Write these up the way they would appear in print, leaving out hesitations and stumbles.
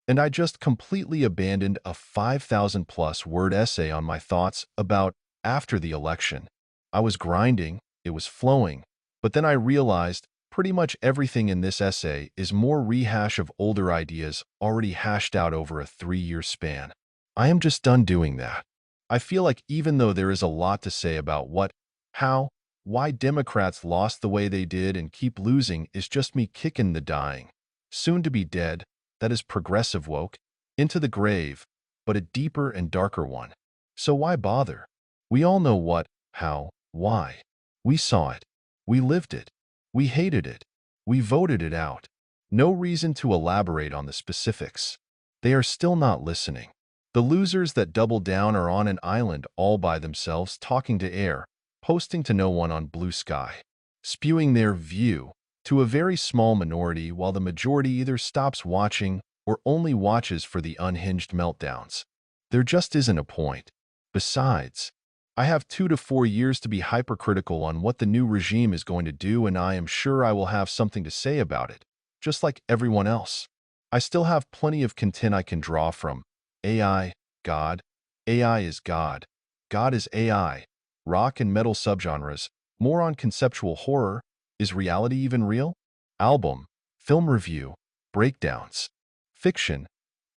And I just completely abandoned a 5,000 plus word essay on my thoughts about after the election. I was grinding, it was flowing, but then I realized pretty much everything in this essay is more rehash of older ideas already hashed out over a 3-year span. I am just done doing that. I feel like even though there is a lot to say about what, how, why Democrats lost the way they did and keep losing is just me kicking the dying, soon to be dead, that is progressive woke, into the grave, but a deeper and darker one. So why bother? We all know what, how, why. We saw it. We lived it. We hated it. We voted it out. No reason to elaborate on the specifics. They are still not listening. The losers that double down are on an island all by themselves talking to air, posting to no one on blue sky, spewing their view to a very small minority while the majority either stops watching or only watches for the unhinged meltdowns. There just isn't a point. Besides, I have 2 to 4 years to be hypercritical on what the new regime is going to do, and I am sure I will have something to say about it, just like everyone else. I still have plenty of content I can draw from. AI, God, AI is God, God is AI, rock and metal subgenres, more on conceptual horror, is reality even real? Album, film review, breakdowns. Fiction.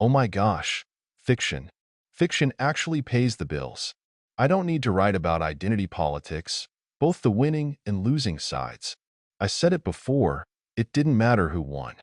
Oh my gosh, fiction. Fiction actually pays the bills. I don't need to write about identity politics, both the winning and losing sides. I said it before, it didn't matter who won.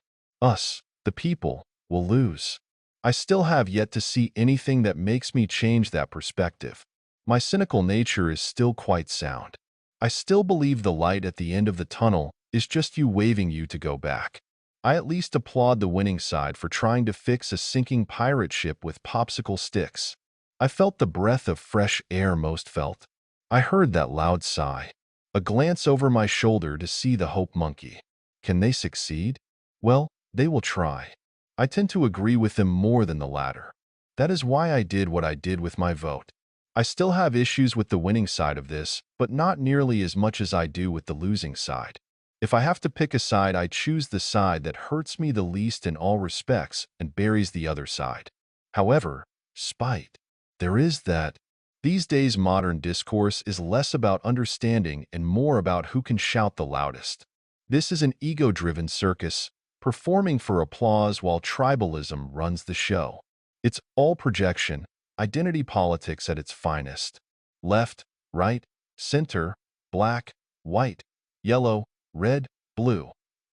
Us, the people, will lose. I still have yet to see anything that makes me change that perspective. My cynical nature is still quite sound. I still believe the light at the end of the tunnel is just you waving you to go back. I at least applaud the winning side for trying to fix a sinking pirate ship with popsicle sticks. I felt the breath of fresh air most felt. I heard that loud sigh. A glance over my shoulder to see the hope monkey. Can they succeed? Well, they will try. I tend to agree with them more than the latter. That is why I did what I did with my vote. I still have issues with the winning side of this, but not nearly as much as I do with the losing side. If I have to pick a side, I choose the side that hurts me the least in all respects and buries the other side. However, spite. There is that. These days, modern discourse is less about understanding and more about who can shout the loudest. This is an ego-driven circus, performing for applause while tribalism runs the show. It's all projection, identity politics at its finest. Left, right, center, black, white, yellow, red, blue.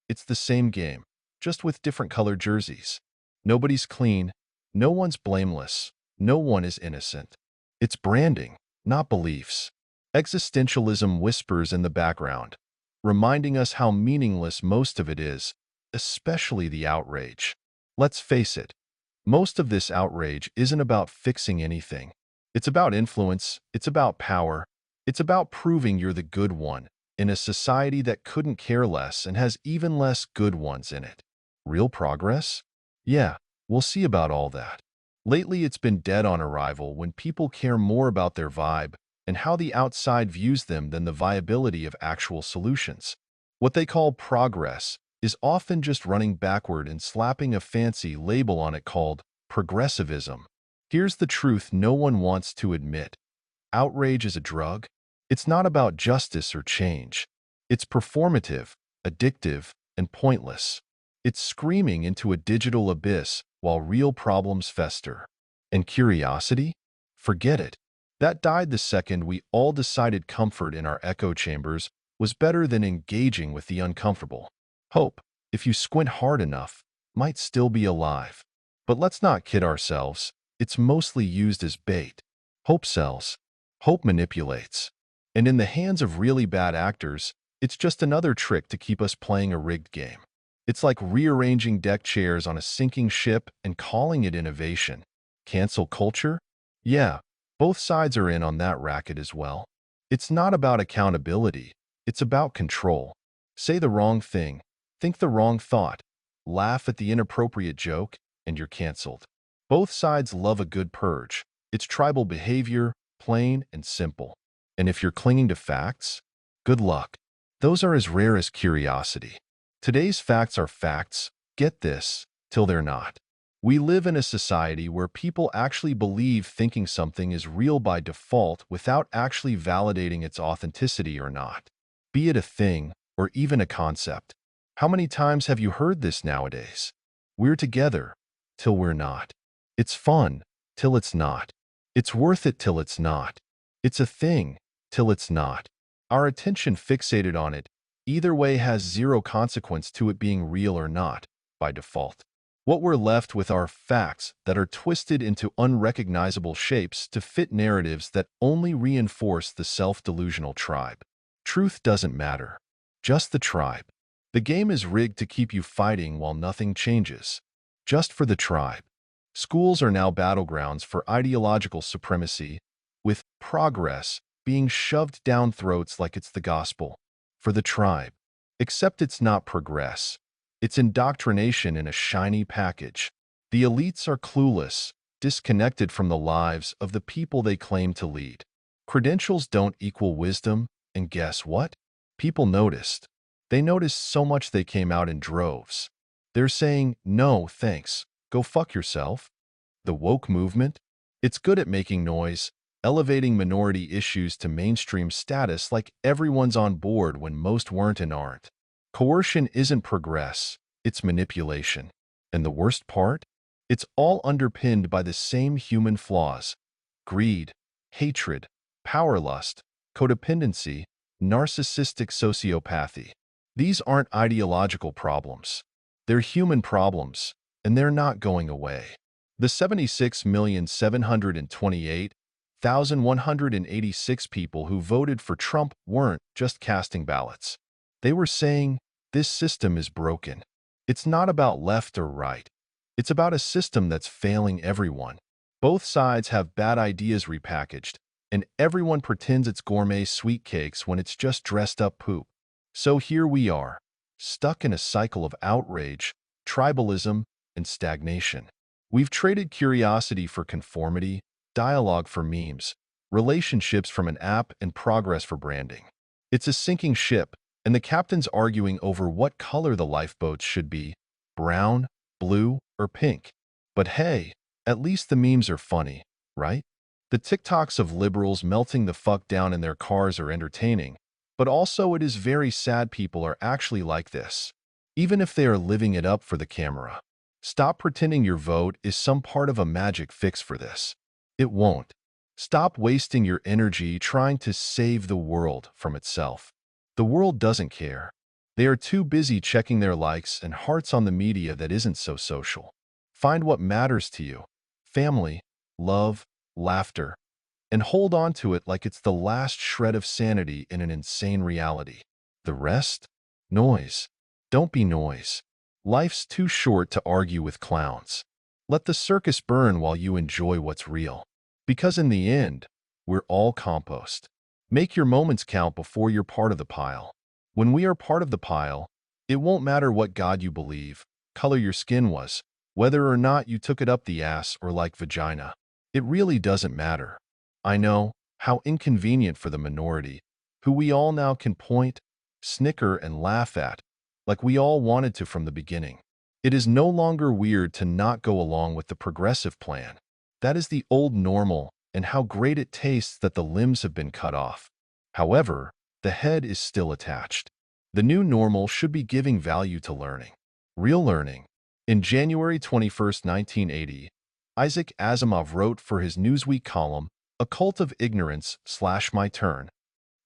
It's the same game, just with different colored jerseys. Nobody's clean, no one's blameless, no one is innocent. It's branding, not beliefs. Existentialism whispers in the background, reminding us how meaningless most of it is, especially the outrage. Let's face it, most of this outrage isn't about fixing anything. It's about influence, it's about power, it's about proving you're the good one in a society that couldn't care less and has even less good ones in it. Real progress? Yeah, we'll see about all that. Lately, it's been dead on arrival when people care more about their vibe and how the outside views them than the viability of actual solutions. What they call progress is often just running backward and slapping a fancy label on it called progressivism. Here's the truth no one wants to admit. Outrage is a drug. It's not about justice or change. It's performative, addictive, and pointless. It's screaming into a digital abyss while real problems fester. And curiosity? Forget it. That died the second we all decided comfort in our echo chambers was better than engaging with the uncomfortable. Hope, if you squint hard enough, might still be alive. But let's not kid ourselves. It's mostly used as bait. Hope sells. Hope manipulates. And in the hands of really bad actors, it's just another trick to keep us playing a rigged game. It's like rearranging deck chairs on a sinking ship and calling it innovation. Cancel culture? Yeah, both sides are in on that racket as well. It's not about accountability. It's about control. Say the wrong thing, think the wrong thought, laugh at the inappropriate joke, and you're canceled. Both sides love a good purge. It's tribal behavior, plain and simple. And if you're clinging to facts, good luck. Those are as rare as curiosity. Today's facts are facts, get this, till they're not. We live in a society where people actually believe thinking something is real by default without actually validating its authenticity or not, be it a thing or even a concept. How many times have you heard this nowadays? We're together till we're not. It's fun till it's not. It's worth it till it's not. It's a thing till it's not. Our attention fixated on it either way has zero consequence to it being real or not by default. What we're left with are facts that are twisted into unrecognizable shapes to fit narratives that only reinforce the self-delusional tribe. Truth doesn't matter, just the tribe. The game is rigged to keep you fighting while nothing changes, just for the tribe. Schools are now battlegrounds for ideological supremacy, with progress being shoved down throats like it's the gospel. For the tribe. Except it's not progress. It's indoctrination in a shiny package. The elites are clueless, disconnected from the lives of the people they claim to lead. Credentials don't equal wisdom, and guess what? People noticed. They noticed so much they came out in droves. They're saying, no, thanks, go fuck yourself. The woke movement? It's good at making noise, elevating minority issues to mainstream status like everyone's on board when most weren't and aren't. Coercion isn't progress, it's manipulation. And the worst part? It's all underpinned by the same human flaws: greed, hatred, power lust, codependency, narcissistic sociopathy. These aren't ideological problems. They're human problems, and they're not going away. The 76,728,186 people who voted for Trump weren't just casting ballots. They were saying, this system is broken. It's not about left or right. It's about a system that's failing everyone. Both sides have bad ideas repackaged, and everyone pretends it's gourmet sweet cakes when it's just dressed up poop. So here we are, stuck in a cycle of outrage, tribalism, and stagnation. We've traded curiosity for conformity, dialogue for memes, relationships from an app, and progress for branding. It's a sinking ship, and the captain's arguing over what color the lifeboats should be: brown, blue, or pink. But hey, at least the memes are funny, right? The TikToks of liberals melting the fuck down in their cars are entertaining, but also it is very sad people are actually like this, even if they are living it up for the camera. Stop pretending your vote is some part of a magic fix for this. It won't. Stop wasting your energy trying to save the world from itself. The world doesn't care. They are too busy checking their likes and hearts on the media that isn't so social. Find what matters to you: family, love, laughter, and hold on to it like it's the last shred of sanity in an insane reality. The rest? Noise. Don't be noise. Life's too short to argue with clowns. Let the circus burn while you enjoy what's real. Because in the end, we're all compost. Make your moments count before you're part of the pile. When we are part of the pile, it won't matter what god you believe, color your skin was, whether or not you took it up the ass or like vagina. It really doesn't matter. I know, how inconvenient for the minority, who we all now can point, snicker, and laugh at, like we all wanted to from the beginning. It is no longer weird to not go along with the progressive plan. That is the old normal, and how great it tastes that the limbs have been cut off. However, the head is still attached. The new normal should be giving value to learning. Real learning. In January 21, 1980, Isaac Asimov wrote for his Newsweek column, "A Cult of Ignorance / My Turn."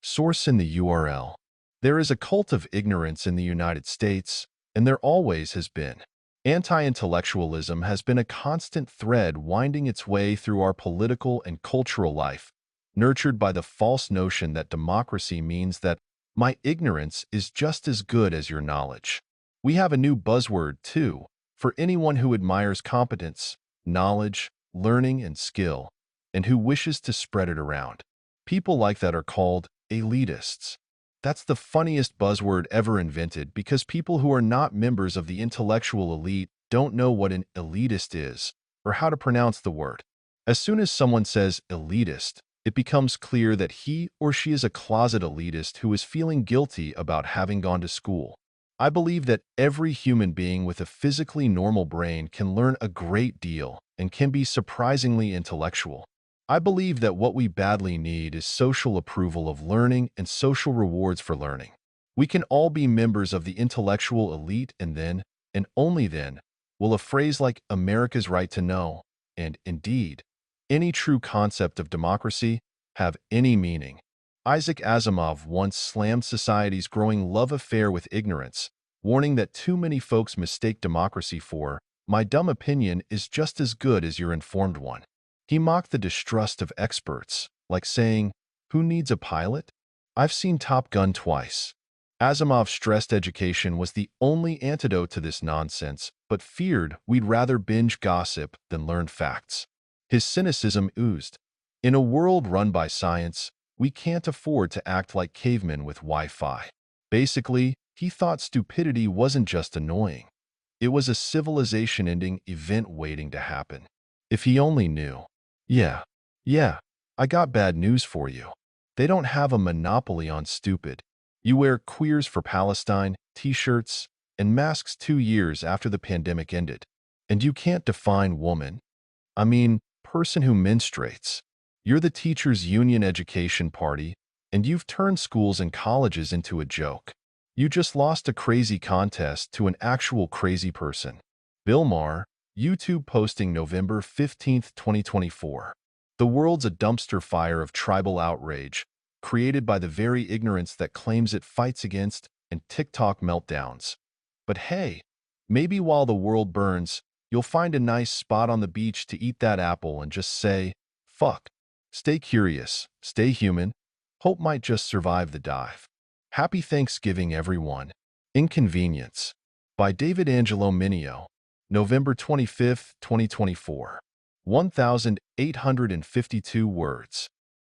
Source in the URL. There is a cult of ignorance in the United States, and there always has been. Anti-intellectualism has been a constant thread winding its way through our political and cultural life, nurtured by the false notion that democracy means that my ignorance is just as good as your knowledge. We have a new buzzword, too, for anyone who admires competence, knowledge, learning, and skill, and who wishes to spread it around. People like that are called elitists. That's the funniest buzzword ever invented because people who are not members of the intellectual elite don't know what an elitist is or how to pronounce the word. As soon as someone says elitist, it becomes clear that he or she is a closet elitist who is feeling guilty about having gone to school. I believe that every human being with a physically normal brain can learn a great deal and can be surprisingly intellectual. I believe that what we badly need is social approval of learning and social rewards for learning. We can all be members of the intellectual elite, and then, and only then, will a phrase like America's right to know, and indeed, any true concept of democracy have any meaning. Isaac Asimov once slammed society's growing love affair with ignorance, warning that too many folks mistake democracy for, "My dumb opinion is just as good as your informed one." He mocked the distrust of experts, like saying, "Who needs a pilot? I've seen Top Gun twice." Asimov stressed education was the only antidote to this nonsense, but feared we'd rather binge gossip than learn facts. His cynicism oozed. In a world run by science, we can't afford to act like cavemen with Wi-Fi. Basically, he thought stupidity wasn't just annoying. It was a civilization-ending event waiting to happen. If he only knew. Yeah, yeah, I got bad news for you. They don't have a monopoly on stupid. You wear Queers for Palestine t-shirts and masks 2 years after the pandemic ended. And you can't define woman. I mean, person who menstruates. You're the teachers' union education party, and you've turned schools and colleges into a joke. You just lost a crazy contest to an actual crazy person. Bill Maher, YouTube posting November 15, 2024. The world's a dumpster fire of tribal outrage, created by the very ignorance that claims it fights against and TikTok meltdowns. But hey, maybe while the world burns, you'll find a nice spot on the beach to eat that apple and just say, fuck. Stay curious, stay human. Hope might just survive the dive. Happy Thanksgiving, everyone. Inconvenience. By David Angelo Mineo. November 25, 2024. 1,852 words.